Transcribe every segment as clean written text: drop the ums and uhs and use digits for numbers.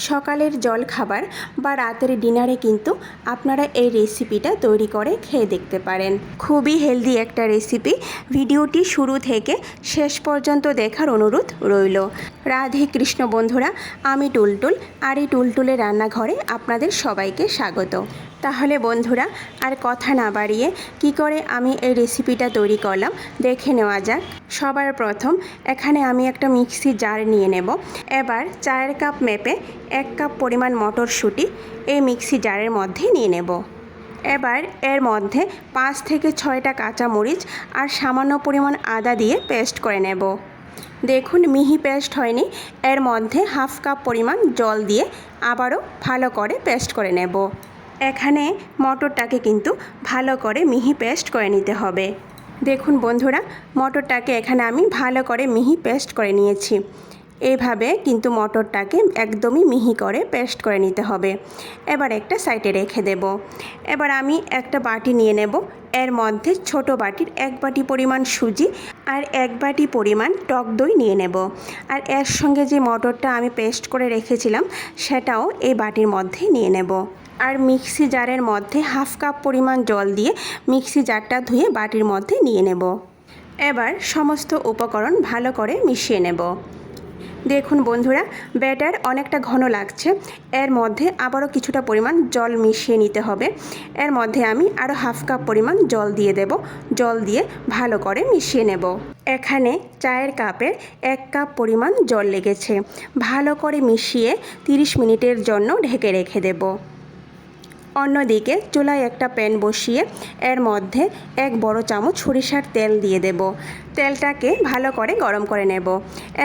সকালের জলখাবার বা রাতের ডিনারে কিন্তু আপনারা এই রেসিপিটা তৈরি করে খেয়ে দেখতে পারেন। খুবই হেলদি একটা রেসিপি। ভিডিওটি শুরু থেকে শেষ পর্যন্ত দেখার অনুরোধ রইল। রাধে কৃষ্ণ বন্ধুরা, আমি টুলটুল, আর এই টুলটুলের রান্নাঘরে আপনাদের সবাইকে স্বাগত। তাহলে বন্ধুরা আর কথা না বাড়িয়ে কি করে আমি এই রেসিপিটা তৈরি করলাম দেখে নেওয়া যাক। সবার প্রথম এখানে আমি একটা মিক্সি জার নিয়ে নেব। এবার 4 কাপ মেপে 1 কাপ পরিমাণ মটরশুঁটি এই মিক্সি জারের মধ্যে নিয়ে নেব। এবার এর মধ্যে 5 থেকে 6টা কাঁচামরিচ আর সামান্য পরিমাণ আদা দিয়ে পেস্ট করে নেব। দেখুন মিহি পেস্ট হয়নি, এর মধ্যে হাফ কাপ পরিমাণ জল দিয়ে আবারও ভালো করে পেস্ট করে নেব। এখানে মটরটাকে কিন্তু ভালো করে মিহি পেস্ট করে নিতে হবে। দেখুন বন্ধুরা, মটরটাকে এখানে আমি ভালো করে মিহি পেস্ট করে নিয়েছি। এইভাবে কিন্তু মটরটাকে একদমই মিহি করে পেস্ট করে নিতে হবে। এবার একটা সাইডে রেখে দেব। এবার আমি একটা বাটি নিয়ে নেব। এর মধ্যে ছোট বাটির 1 বাটি পরিমাণ সুজি আর 1 বাটি পরিমাণ টক দই নিয়ে নেব। আর এর সঙ্গে যে মটরটা আমি পেস্ট করে রেখেছিলাম সেটাও এই বাটির মধ্যে নিয়ে নেব। আর মিক্সি জারের মধ্যে হাফ কাপ পরিমাণ জল দিয়ে মিক্সি জারটা ধুয়ে বাটির মধ্যে নিয়ে নেব। এবার সমস্ত উপকরণ ভালো করে মিশিয়ে নেব। দেখুন বন্ধুরা, ব্যাটার অনেকটা ঘন লাগছে। এর মধ্যে আবারও কিছুটা পরিমাণ জল মিশিয়ে নিতে হবে। এর মধ্যে আমি আরও হাফ কাপ পরিমাণ জল দিয়ে দেব। জল দিয়ে ভালো করে মিশিয়ে নেব। এখানে চায়ের কাপের 1 কাপ পরিমাণ জল লেগেছে। ভালো করে মিশিয়ে 30 মিনিটের জন্য ঢেকে রেখে দেব। অন্যদিকে চুলায় একটা প্যান বসিয়ে এর মধ্যে 1 বড় চামচ সরিষার তেল দিয়ে দেব। তেলটাকে ভালো করে গরম করে নেব।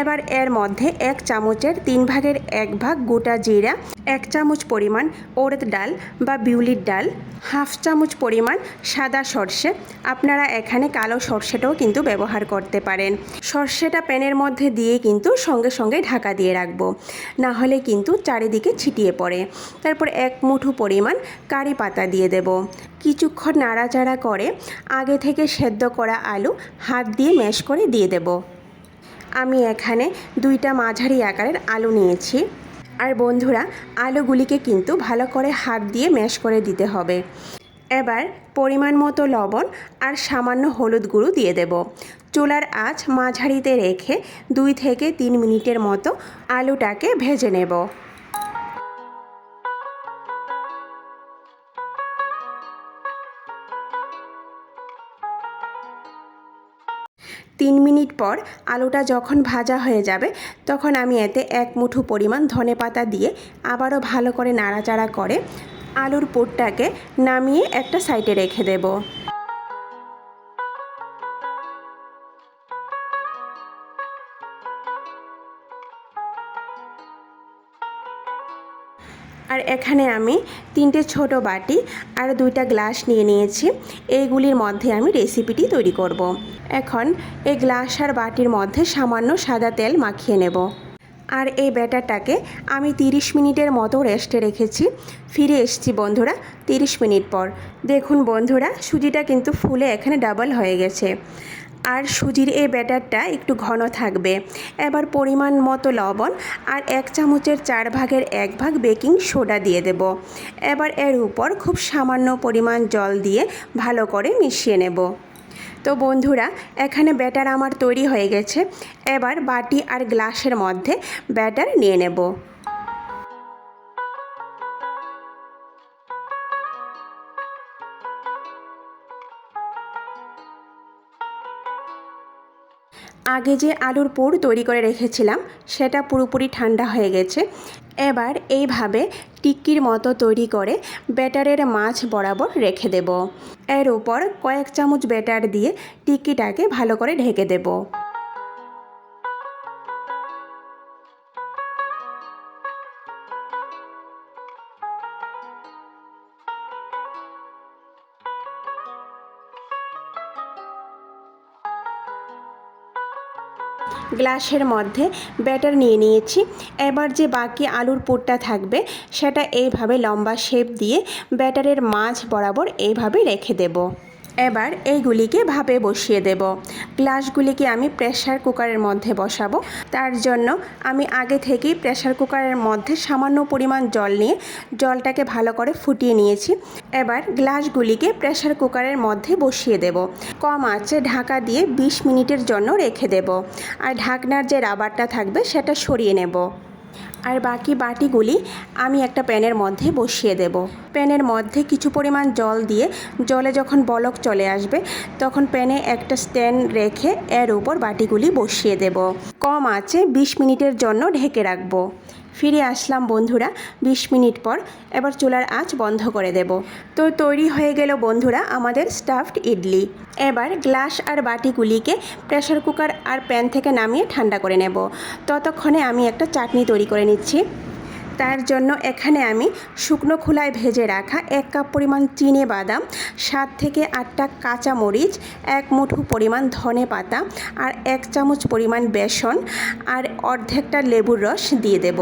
এবার এর মধ্যে 1 চামচের 3 ভাগের 1 ভাগ গোটা জিরা, 1 চামচ পরিমাণ উড়দ ডাল বা বিউলির ডাল, হাফ চামচ পরিমাণ সাদা সর্ষে, আপনারা এখানে কালো সর্ষেটাও কিন্তু ব্যবহার করতে পারেন। সর্ষেটা প্যানের মধ্যে দিয়ে কিন্তু সঙ্গে সঙ্গে ঢাকা দিয়ে রাখবো, না হলে কিন্তু চারিদিকে ছিটিয়ে পড়ে। তারপর 1 মুঠো পরিমাণ কারি পাতা দিয়ে দেব। কিছুক্ষণ নাড়াচাড়া করে আগে থেকে সেদ্ধ করা আলু হাত দিয়ে ম্যাশ করে দিয়ে দেব। আমি এখানে 2টা মাঝারি আকারের আলু নিয়েছি। আর বন্ধুরা, আলুগুলিকে কিন্তু ভালো করে হাত দিয়ে ম্যাশ করে দিতে হবে। এবার পরিমাণ মতো লবণ আর সামান্য হলুদ গুঁড়ো দিয়ে দেব। চুলার আঁচ মাঝারিতে রেখে 2 থেকে 3 মিনিটের মতো আলুটাকে ভেজে নেব। 3 মিনিট পর আলুটা যখন ভাজা হয়ে যাবে তখন আমি এতে 1 মুঠো পরিমাণ ধনেপাতা দিয়ে আবারও ভালো করে নাড়াচাড়া করে আলুর পুরটাকে নামিয়ে একটা সাইডে রেখে দেব। আর এখানে আমি 3টে ছোট বাটি আর 2টা গ্লাস নিয়ে নিয়েছি। এইগুলির মধ্যে আমি রেসিপিটি তৈরি করব। এখন এই গ্লাস আর বাটির মধ্যে সামান্য সাদা তেল মাখিয়ে নেব। আর এই ব্যাটারটাকে আমি 30 মিনিটের মতো রেস্টে রেখেছি। ফিরে এসেছি বন্ধুরা 30 মিনিট পর। দেখুন বন্ধুরা, সুজিটা কিন্তু ফুলে এখানে ডাবল হয়ে গেছে। আর সুজির এই ব্যাটারটা একটু ঘন থাকবে। এবার পরিমাণ মতো লবণ আর 1 চামচের 4 ভাগের 1 ভাগ বেকিং সোডা দিয়ে দেব। এবার এর উপর খুব সামান্য পরিমাণ জল দিয়ে ভালো করে মিশিয়ে নেব। তো বন্ধুরা, এখানে ব্যাটার আমার তৈরি হয়ে গেছে। এবার বাটি আর গ্লাসের মধ্যে ব্যাটার নিয়ে নেব। আগে যে আলুর পুর তৈরি করে রেখেছিলাম সেটা পুরোপুরি ঠান্ডা হয়ে গেছে। এবার এইভাবে টিক্কির মতো তৈরি করে ব্যাটারের মাঝ বরাবর রেখে দেব। এর উপর কয়েক চামচ ব্যাটার দিয়ে টিক্কিটাকে ভালো করে ঢেকে দেব। গ্লাসের মধ্যে ব্যাটার নিয়ে নিয়েছি। এবার যে বাকি আলুর পুরটা থাকবে সেটা এইভাবে লম্বা শেপ দিয়ে ব্যাটারের মাঝ বরাবর এইভাবে রেখে দেব। এবার এইগুলিকে ভাপে বসিয়ে দেব। গ্লাসগুলিকে আমি প্রেসার কুকারের মধ্যে বসাবো। তার জন্য আমি আগে থেকেই প্রেসার কুকারের মধ্যে সামান্য পরিমাণ জল নিয়ে জলটাকে ভালো করে ফুটিয়ে নিয়েছি। এবার গ্লাসগুলিকে প্রেসার কুকারের মধ্যে বসিয়ে দেব। কম আঁচে ঢাকা দিয়ে 20 মিনিটের জন্য রেখে দেব। আর ঢাকনার যে রাবারটা থাকবে সেটা সরিয়ে নেব। আর বাকি বাটিগুলি আমি একটা প্যানের মধ্যে বসিয়ে দেব। প্যানের মধ্যে কিছু পরিমাণ জল দিয়ে জলে যখন বলক চলে আসবে তখন প্যানে একটা স্ট্যান্ড রেখে এর উপর বাটিগুলি বসিয়ে দেব। কম আঁচে 20 মিনিটের জন্য ঢেকে রাখবো। ফিরে আসলাম বন্ধুরা 20 মিনিট পর। এবার চুলার আঁচ বন্ধ করে দেব। তো তৈরি হয়ে গেল বন্ধুরা আমাদের স্টাফড ইডলি। এবার গ্লাস আর বাটিগুলিকে প্রেসার কুকার আর প্যান থেকে নামিয়ে ঠান্ডা করে নেব। ততক্ষণে আমি একটা চাটনি তৈরি করে নিচ্ছি। তার জন্য এখানে আমি শুকনো খোলায় ভেজে রাখা 1 কাপ পরিমাণ চিনে বাদাম, 7 থেকে 8টা কাঁচা মরিচ, 1 মুঠো পরিমাণ ধনে পাতা আর 1 চামচ পরিমাণ বেসন আর অর্ধেকটা লেবুর রস দিয়ে দেব।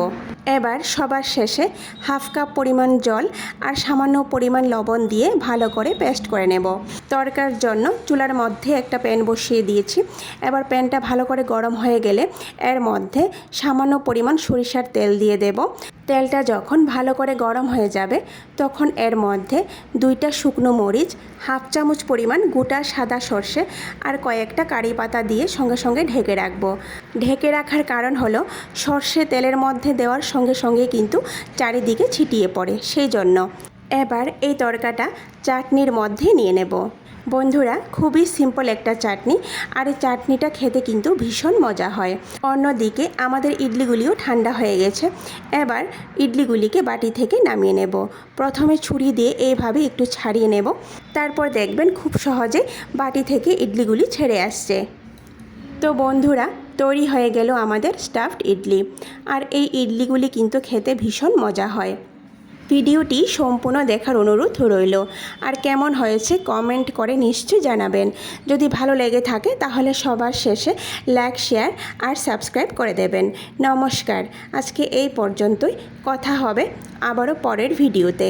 এবার সবার শেষে 1/2 কাপ পরিমাণ জল আর সামান্য পরিমাণ লবণ দিয়ে ভালো করে পেস্ট করে নেব। তরকার জন্য চুলার মধ্যে একটা প্যান বসিয়ে দিয়েছি। এবার প্যানটা ভালো করে গরম হয়ে গেলে এর মধ্যে সামান্য পরিমাণ সরিষার তেল দিয়ে দেব। তেলটা যখন ভালো করে গরম হয়ে যাবে তখন এর মধ্যে 2টা শুকনো মরিচ, 1/2 চামচ পরিমাণ গোটা সাদা সর্ষে আর কয়েকটা কারি পাতা দিয়ে সঙ্গে সঙ্গে ঢেকে রাখবো। ঢেকে রাখার কারণ হলো সর্ষে তেলের মধ্যে দেওয়ার সঙ্গে সঙ্গে কিন্তু চারিদিকে ছিটিয়ে পড়ে, সেই জন্য। এবার এই তরকাটা চাটনির মধ্যে নিয়ে নেব। বন্ধুরা খুবই সিম্পল একটা চাটনি আর এই চাটনিটা খেতে কিন্তু ভীষণ মজা হয়। অন্যদিকে আমাদের ইডলিগুলিও ঠান্ডা হয়ে গেছে। এবার ইডলিগুলিকে বাটি থেকে নামিয়ে নেব। প্রথমে ছুরি দিয়ে এইভাবে একটু ছাড়িয়ে নেব। তারপর দেখবেন খুব সহজে বাটি থেকে ইডলিগুলি ছেড়ে আসছে। তো বন্ধুরা তৈরি হয়ে গেল আমাদের স্টাফড ইডলি। আর এই ইডলিগুলি কিন্তু খেতে ভীষণ মজা হয়। ভিডিওটি সম্পূর্ণ দেখার অনুরোধ রইল। আর কেমন হয়েছে কমেন্ট করে নিশ্চয়ই জানাবেন। যদি ভালো লেগে থাকে তাহলে সবার শেষে লাইক, শেয়ার আর সাবস্ক্রাইব করে দেবেন। নমস্কার, আজকে এই পর্যন্তই। কথা হবে আবারও পরের ভিডিওতে।